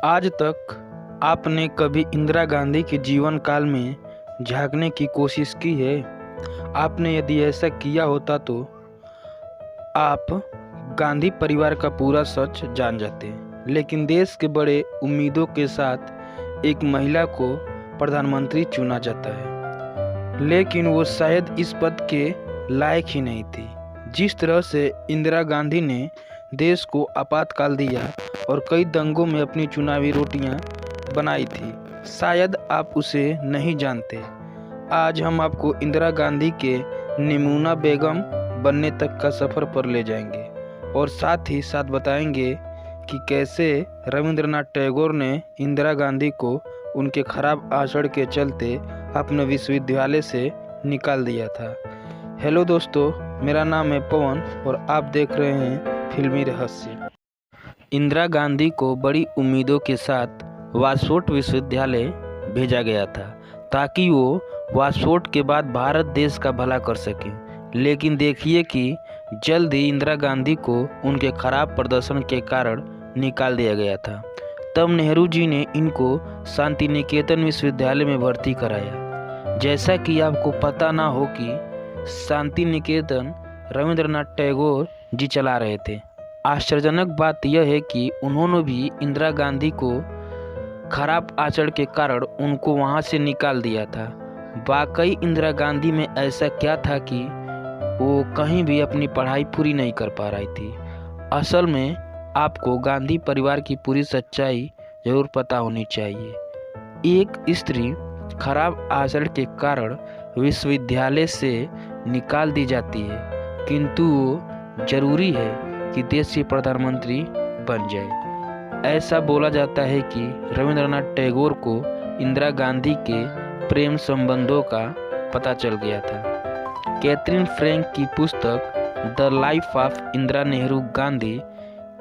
आज तक आपने कभी इंदिरा गांधी के जीवन काल में झांकने की कोशिश की है? आपने यदि ऐसा किया होता तो आप गांधी परिवार का पूरा सच जान जाते। लेकिन देश के बड़े उम्मीदों के साथ एक महिला को प्रधानमंत्री चुना जाता है, लेकिन वो शायद इस पद के लायक ही नहीं थी। जिस तरह से इंदिरा गांधी ने देश को आपातकाल दिया और कई दंगों में अपनी चुनावी रोटियां बनाई थी, शायद आप उसे नहीं जानते। आज हम आपको इंदिरा गांधी के नमूना बेगम बनने तक का सफ़र पर ले जाएंगे और साथ ही साथ बताएंगे कि कैसे रविंद्रनाथ टैगोर ने इंदिरा गांधी को उनके खराब आचरण के चलते अपने विश्वविद्यालय से निकाल दिया था। हेलो दोस्तों, मेरा नाम है पवन और आप देख रहे हैं फिल्मी रहस्य। इंदिरा गांधी को बड़ी उम्मीदों के साथ वासोट विश्वविद्यालय भेजा गया था ताकि वो वासोट के बाद भारत देश का भला कर सके। लेकिन देखिए कि जल्द ही इंदिरा गांधी को उनके खराब प्रदर्शन के कारण निकाल दिया गया था। तब नेहरू जी ने इनको शांति निकेतन विश्वविद्यालय में भर्ती कराया। जैसा कि आपको पता ना हो कि शांति निकेतन रविंद्रनाथ टैगोर जी चला रहे थे। आश्चर्यजनक बात यह है कि उन्होंने भी इंदिरा गांधी को खराब आचरण के कारण उनको वहां से निकाल दिया था। वाकई इंदिरा गांधी में ऐसा क्या था कि वो कहीं भी अपनी पढ़ाई पूरी नहीं कर पा रही थी? असल में आपको गांधी परिवार की पूरी सच्चाई जरूर पता होनी चाहिए। एक स्त्री खराब आचरण के कारण विश्वविद्यालय से निकाल दी जाती है, किंतु वो जरूरी है कि देश के प्रधानमंत्री बन जाए। ऐसा बोला जाता है कि रविंद्रनाथ टैगोर को इंदिरा गांधी के प्रेम संबंधों का पता चल गया था। कैथरीन फ्रैंक की पुस्तक the life of Indira Nehru Gandhi,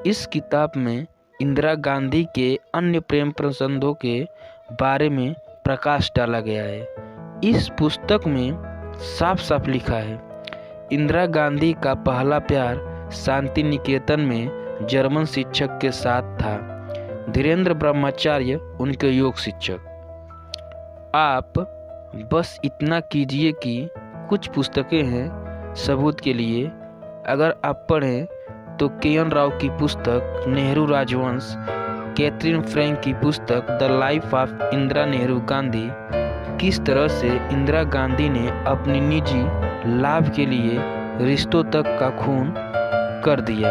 इस किताब में इंदिरा गांधी के अन्य प्रेम प्रसंगों के बारे में प्रकाश डाला गया है। इस पुस्तक में साफ साफ लिखा है, इंदिरा गांधी का पहला प्यार शांति निकेतन में जर्मन शिक्षक के साथ था, धीरेन्द्र ब्रह्मचार्य उनके योग शिक्षक। आप बस इतना कीजिए कि कुछ पुस्तकें हैं सबूत के लिए। अगर आप पढ़ें तो के.एन. राव की पुस्तक नेहरू राजवंश, कैथरीन फ्रैंक की पुस्तक the life of Indira Nehru Gandhi, किस तरह से इंदिरा गांधी ने अपनी निजी लाभ के लिए रिश्तों तक का खून कर दिया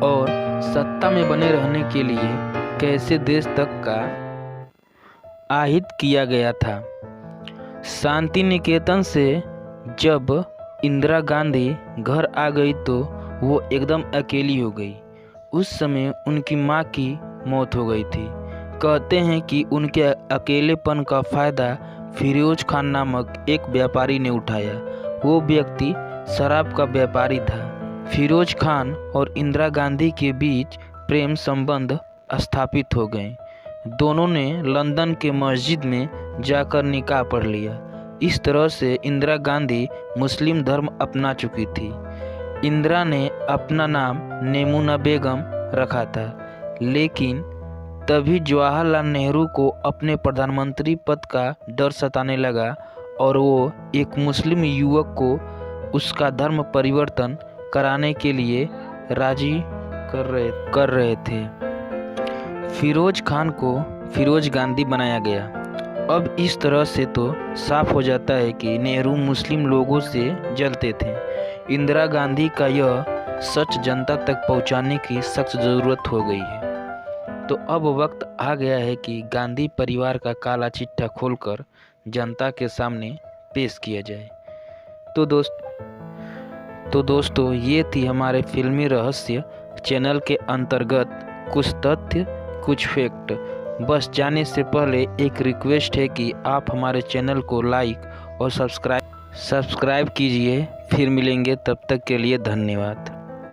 और सत्ता में बने रहने के लिए कैसे देश तक का आहित किया गया था। शांति निकेतन से जब इंदिरा गांधी घर आ गई तो वो एकदम अकेली हो गई। उस समय उनकी माँ की मौत हो गई थी। कहते हैं कि उनके अकेलेपन का फ़ायदा फिरोज खान नामक एक व्यापारी ने उठाया। वो व्यक्ति शराब का व्यापारी था। फिरोज खान और इंदिरा गांधी के बीच प्रेम संबंध स्थापित हो गए। दोनों ने लंदन के मस्जिद में जाकर निकाह पढ़ लिया। इस तरह से इंदिरा गांधी मुस्लिम धर्म अपना चुकी थी। इंदिरा ने अपना नाम नमूना बेगम रखा था, लेकिन तभी जवाहरलाल नेहरू को अपने प्रधानमंत्री पद का डर सताने लगा और वो एक मुस्लिम युवक को उसका धर्म परिवर्तन कराने के लिए राजी कर रहे थे। फिरोज खान को फिरोज गांधी बनाया गया। अब इस तरह से तो साफ हो जाता है कि नेहरू मुस्लिम लोगों से जलते थे। इंदिरा गांधी का यह सच जनता तक पहुंचाने की सख्त ज़रूरत हो गई है। तो अब वक्त आ गया है कि गांधी परिवार का काला चिट्ठा खोलकर जनता के सामने पेश किया जाए। तो दोस्तों ये थी हमारे फिल्मी रहस्य चैनल के अंतर्गत कुछ तथ्य कुछ फैक्ट। बस जाने से पहले एक रिक्वेस्ट है कि आप हमारे चैनल को लाइक और सब्सक्राइब कीजिए। फिर मिलेंगे, तब तक के लिए धन्यवाद।